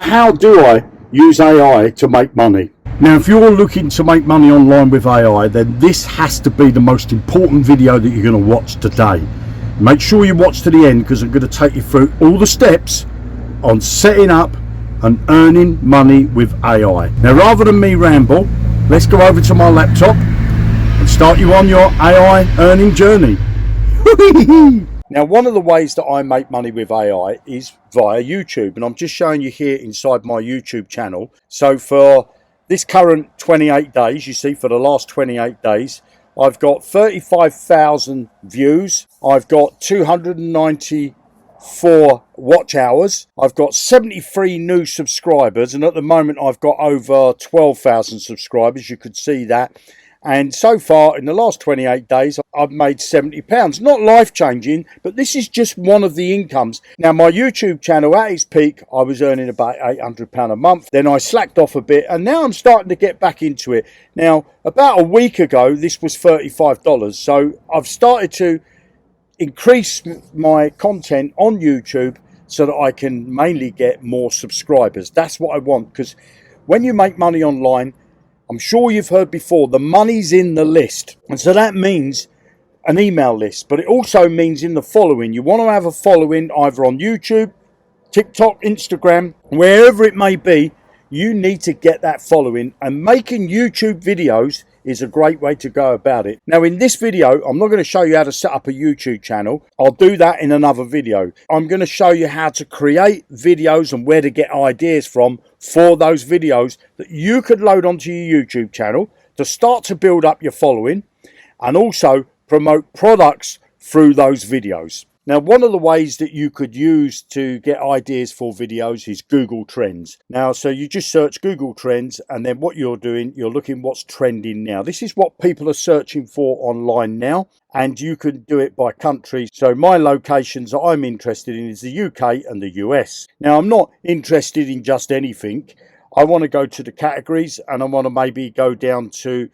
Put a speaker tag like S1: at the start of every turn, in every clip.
S1: How do I use AI to make money? Now, if you're looking to make money online with AI, then this has to be the most important video that you're going to watch today. Make sure you watch to the end, because I'm going to take you through all the steps on setting up and earning money with AI. Now, rather than me ramble, let's go over to my laptop and start you on your AI earning journey. Now, one of the ways that I make money with AI is via YouTube, and I'm just showing you here inside my YouTube channel. So for this current 28 days, you see, for the last 28 days, I've got 35,000 views. I've got 294 watch hours. I've got 73 new subscribers, and at the moment I've got over 12,000 subscribers. You could see that. And so far, in the last 28 days, I've made £70. Not life-changing, but this is just one of the incomes. Now, my YouTube channel, at its peak, I was earning about £800 a month. Then I slacked off a bit, and now I'm starting to get back into it. Now, about a week ago, this was $35. So I've started to increase my content on YouTube so that I can mainly get more subscribers. That's what I want, because when you make money online, I'm sure you've heard before, the money's in the list. And so that means an email list, but it also means in the following. You want to have a following either on YouTube, TikTok, Instagram, wherever it may be. You need to get that following, and making YouTube videos is a great way to go about it. Now, in this video, I'm not going to show you how to set up a YouTube channel. I'll do that in another video. I'm going to show you how to create videos and where to get ideas from for those videos that you could load onto your YouTube channel to start to build up your following, and also promote products through those videos. Now, one of the ways that you could use to get ideas for videos is Google Trends. Now, so you just search Google Trends, and then what you're doing, you're looking what's trending now. This is what people are searching for online now, and you can do it by country. So my locations that I'm interested in is the UK and the US. Now, I'm not interested in just anything. I want to go to the categories, and I want to maybe go down to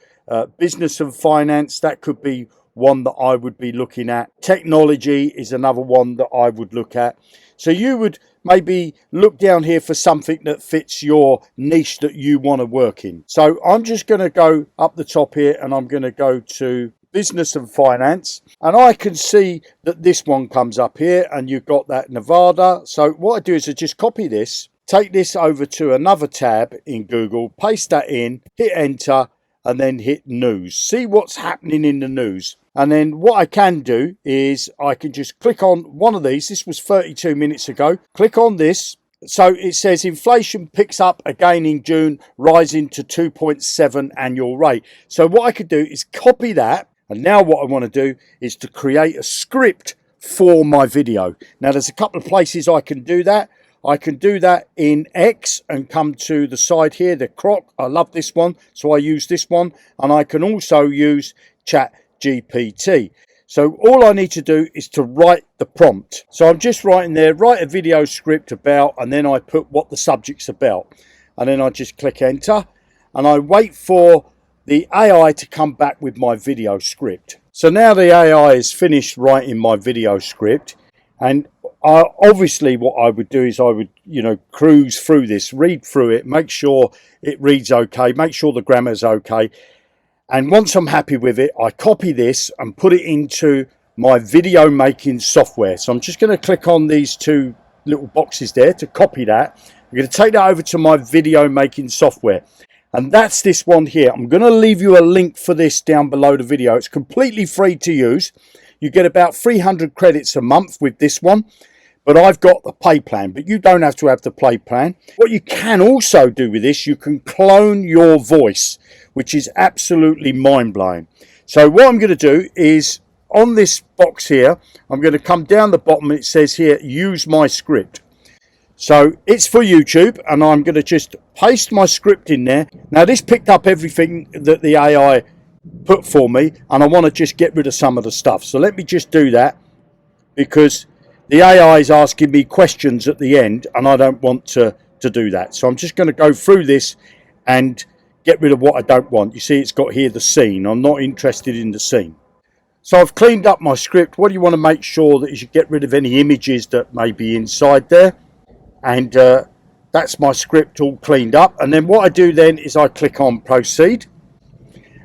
S1: business and finance. That could be one that I would be looking at. Technology is another one that I would look at. So you would maybe look down here for something that fits your niche that you want to work in. So I'm just going to go up the top here, and I'm going to go to business and finance, and I can see that this one comes up here, and you've got that Nevada. So what I do is I just copy this, take this over to another tab in Google, paste that in, hit enter, and then hit news. See what's happening in the news. And then what I can do is I can just click on one of these. This was 32 minutes ago. Click on this. So it says inflation picks up again in June, rising to 2.7 annual rate. So what I could do is copy that. And now what I want to do is to create a script for my video. Now, there's a couple of places I can do that. I can do that in X and come to the side here, the croc. I love this one, so I use this one. And I can also use ChatGPT. So all I need to do is to write the prompt. So I'm just writing there, write a video script about, and then I put what the subject's about. And then I just click enter, and I wait for the AI to come back with my video script. So now the AI is finished writing my video script, and obviously what I would do is I would, cruise through this, read through it, make sure it reads okay, make sure the grammar's okay. And once I'm happy with it, I copy this and put it into my video making software. So I'm just going to click on these two little boxes there to copy that. I'm going to take that over to my video making software. And that's this one here. I'm going to leave you a link for this down below the video. It's completely free to use. You get about 300 credits a month with this one. But I've got the pay plan, but you don't have to have the pay plan. What you can also do with this, you can clone your voice, which is absolutely mind-blowing. So what I'm going to do is, on this box here, I'm going to come down the bottom, and it says here, use my script. So it's for YouTube, and I'm going to just paste my script in there. Now, this picked up everything that the AI put for me, and I want to just get rid of some of the stuff. So let me just do that, because the AI is asking me questions at the end, and I don't want to do that. So I'm just going to go through this and get rid of what I don't want. You see, it's got here the scene. I'm not interested in the scene. So I've cleaned up my script. What do you want to make sure that you should get rid of any images that may be inside there? And That's my script all cleaned up. And then what I do then is I click on proceed.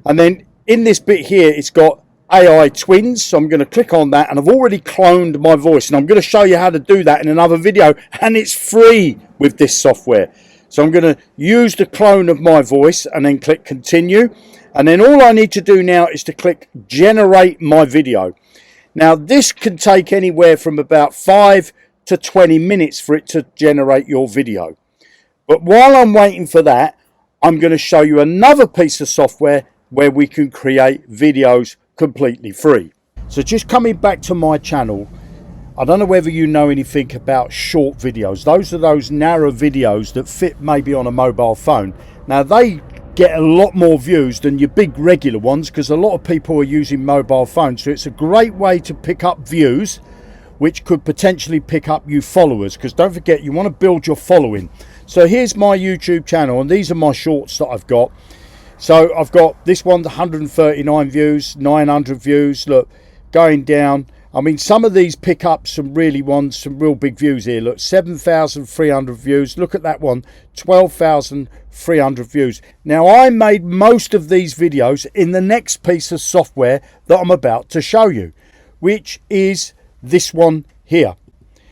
S1: And then in this bit here, it's got AI twins. So I'm going to click on that, and I've already cloned my voice. And I'm going to show you how to do that in another video. And it's free with this software. So I'm going to use the clone of my voice and then click continue. And then all I need to do now is to click generate my video. Now this can take anywhere from about 5 to 20 minutes for it to generate your video. But while I'm waiting for that, I'm going to show you another piece of software where we can create videos completely free. So just coming back to my channel, I don't know whether you know anything about short videos. Those are those narrow videos that fit maybe on a mobile phone. Now they get a lot more views than your big regular ones because a lot of people are using mobile phones. So it's a great way to pick up views, which could potentially pick up you followers, because don't forget, you want to build your following. So here's my YouTube channel, and these are my shorts that I've got. So I've got this one, 139 views, 900 views. Look, going down. I mean, some of these pick up some real big views here. Look, 7,300 views. Look at that one, 12,300 views. Now, I made most of these videos in the next piece of software that I'm about to show you, which is this one here.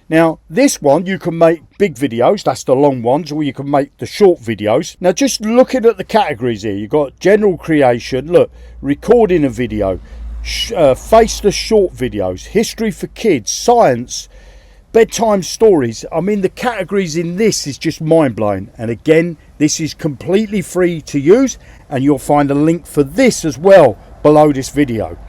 S1: Now, this one, you can make big videos, that's the long ones, or you can make the short videos. Now, just looking at the categories here, you've got general creation, look, recording a video, faceless short videos, history for kids, science, bedtime stories. I mean, the categories in this is just mind-blowing. And again, this is completely free to use, and you'll find a link for this as well below this video.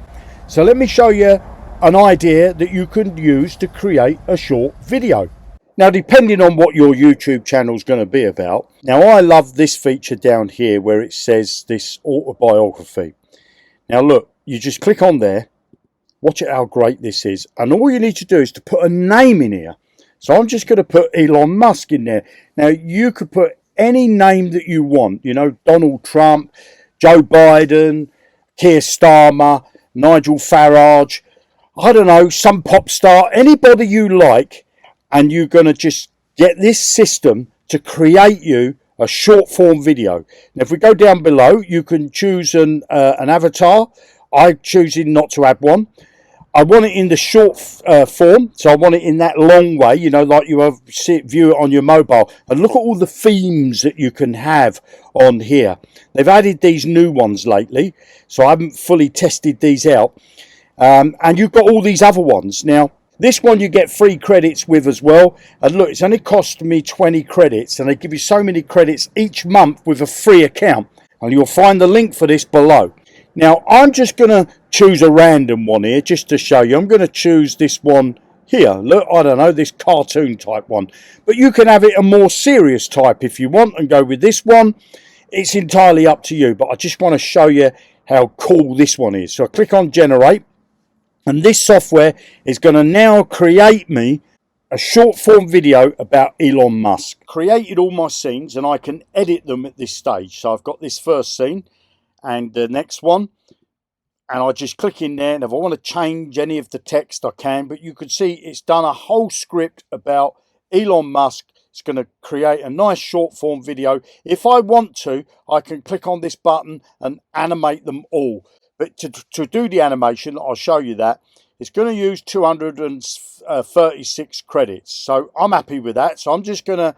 S1: So let me show you an idea that you can use to create a short video. Now, depending on what your YouTube channel is going to be about. Now, I love this feature down here where it says this autobiography. Now, look, you just click on there. Watch it how great this is. And all you need to do is to put a name in here. So I'm just going to put Elon Musk in there. Now, you could put any name that you want. You know, Donald Trump, Joe Biden, Keir Starmer, Nigel Farage, I don't know, some pop star, anybody you like, and you're going to just get this system to create you a short form video. Now, if we go down below, you can choose an avatar. I'm choosing not to add one. I want it in the short form, so I want it in that long way, you know, like you view it on your mobile. And look at all the themes that you can have on here. They've added these new ones lately, so I haven't fully tested these out. And you've got all these other ones. Now, this one you get free credits with as well. And look, it's only cost me 20 credits. And they give you so many credits each month with a free account. And you'll find the link for this below. Now, I'm just going to choose a random one here just to show you. I'm going to choose this one here. Look, I don't know, this cartoon type one. But you can have it a more serious type if you want and go with this one. It's entirely up to you. But I just want to show you how cool this one is. So I click on generate. And this software is going to now create me a short form video about Elon Musk. Created all my scenes and I can edit them at this stage. So I've got this first scene and the next one. And I just click in there, and if I want to change any of the text I can. But you can see it's done a whole script about Elon Musk. It's going to create a nice short form video. If I want to, I can click on this button and animate them all. But to do the animation, I'll show you that. It's going to use 236 credits. So I'm happy with that. So I'm just going to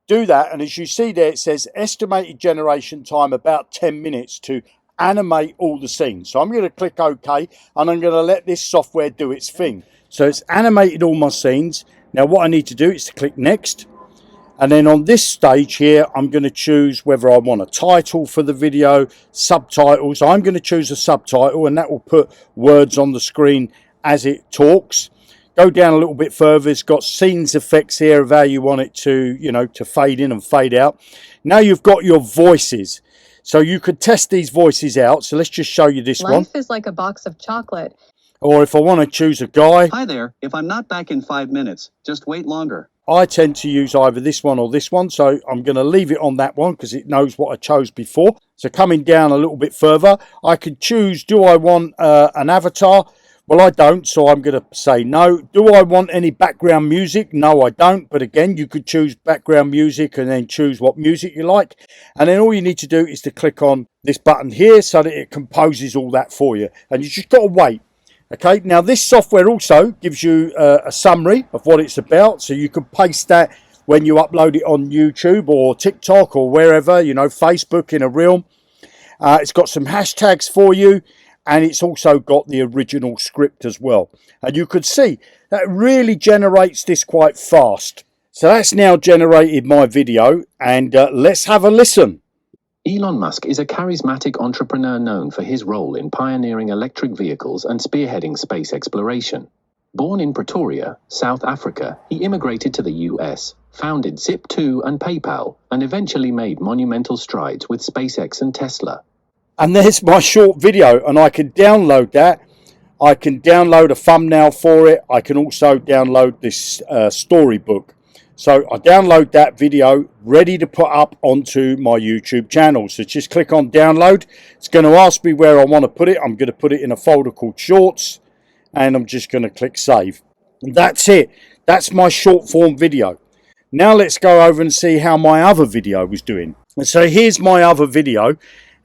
S1: do that. And as you see there, it says estimated generation time about 10 minutes to animate all the scenes. So I'm going to click OK, and I'm going to let this software do its thing. So it's animated all my scenes. Now what I need to do is to click next. And then on this stage here, I'm going to choose whether I want a title for the video, subtitles. I'm going to choose a subtitle, and that will put words on the screen as it talks. Go down a little bit further. It's got scenes effects here of how you want it to, you know, to fade in and fade out. Now you've got your voices. So you could test these voices out. So let's just show you this one.
S2: Life is like a box of chocolate.
S1: Or if I want to choose a guy.
S3: Hi there. If I'm not back in 5 minutes, just wait longer.
S1: I tend to use either this one or this one, so I'm going to leave it on that one because it knows what I chose before. So coming down a little bit further, I can choose, do I want an avatar Well, I don't, so I'm going to say no. Do I want any background music? No, I don't. But again, you could choose background music and then choose what music you like. And then all you need to do is to click on this button here so that it composes all that for you. And you just got to wait. Okay, now this software also gives you a summary of what it's about. So you can paste that when you upload it on YouTube or TikTok or wherever, you know, Facebook in a reel. It's got some hashtags for you. And it's also got the original script as well. And you could see that really generates this quite fast. So that's now generated my video, and let's have a listen.
S4: Elon Musk is a charismatic entrepreneur known for his role in pioneering electric vehicles and spearheading space exploration. Born in Pretoria, South Africa, he immigrated to the US, founded Zip2 and PayPal, and eventually made monumental strides with SpaceX and Tesla.
S1: And there's my short video, and I can download that. I can download a thumbnail for it. I can also download this storybook. So I download that video ready to put up onto my YouTube channel. So just click on download. It's going to ask me where I want to put it. I'm going to put it in a folder called shorts, and I'm just going to click save. And that's it. That's my short form video. Now let's go over and see how my other video was doing. And so here's my other video.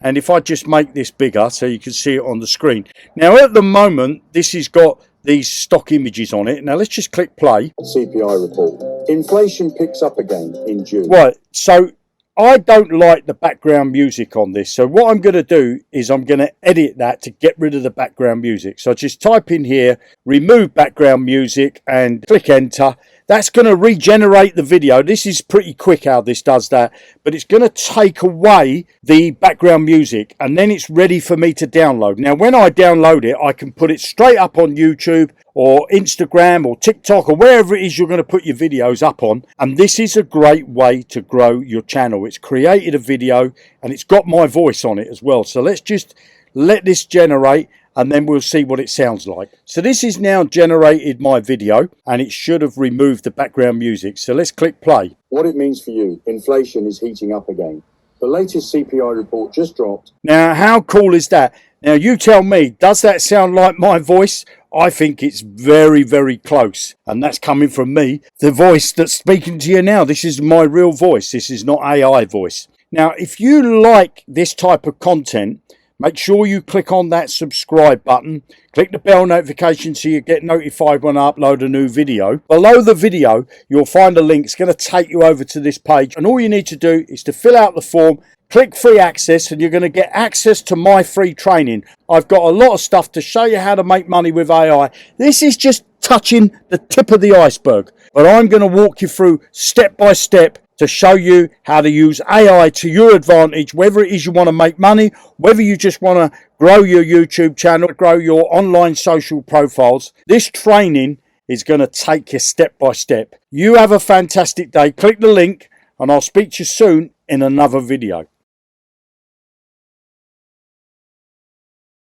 S1: And if I just make this bigger so you can see it on the screen. Now at the moment, this has got these stock images on it. Now let's just click play.
S5: CPI report. Inflation picks up again in June.
S1: Right, so I don't like the background music on this. So what I'm going to do is I'm going to edit that to get rid of the background music. So just type in here, remove background music, and click enter. That's going to regenerate the video. This is pretty quick how this does that, but it's going to take away the background music, and then it's ready for me to download. Now, when I download it, I can put it straight up on YouTube or Instagram or TikTok or wherever it is you're going to put your videos up on. And this is a great way to grow your channel. It's created a video and it's got my voice on it as well. So let's just let this generate, and then we'll see what it sounds like. So this is now generated my video, and it should have removed the background music. So let's click play.
S5: What it means for you, inflation is heating up again. The latest CPI report just dropped.
S1: Now, how cool is that? Now, you tell me, does that sound like my voice? I think it's very, very close. And that's coming from me, the voice that's speaking to you now. This is my real voice. This is not AI voice. Now, if you like this type of content, make sure you click on that subscribe button. Click the bell notification so you get notified when I upload a new video. Below the video, you'll find a link. It's going to take you over to this page. And all you need to do is to fill out the form, click free access, and you're going to get access to my free training. I've got a lot of stuff to show you how to make money with AI. This is just touching the tip of the iceberg. But I'm going to walk you through step by step to show you how to use AI to your advantage, whether it is you want to make money, whether you just want to grow your YouTube channel, grow your online social profiles. This training is going to take you step by step. You have a fantastic day. Click the link, and I'll speak to you soon in another video.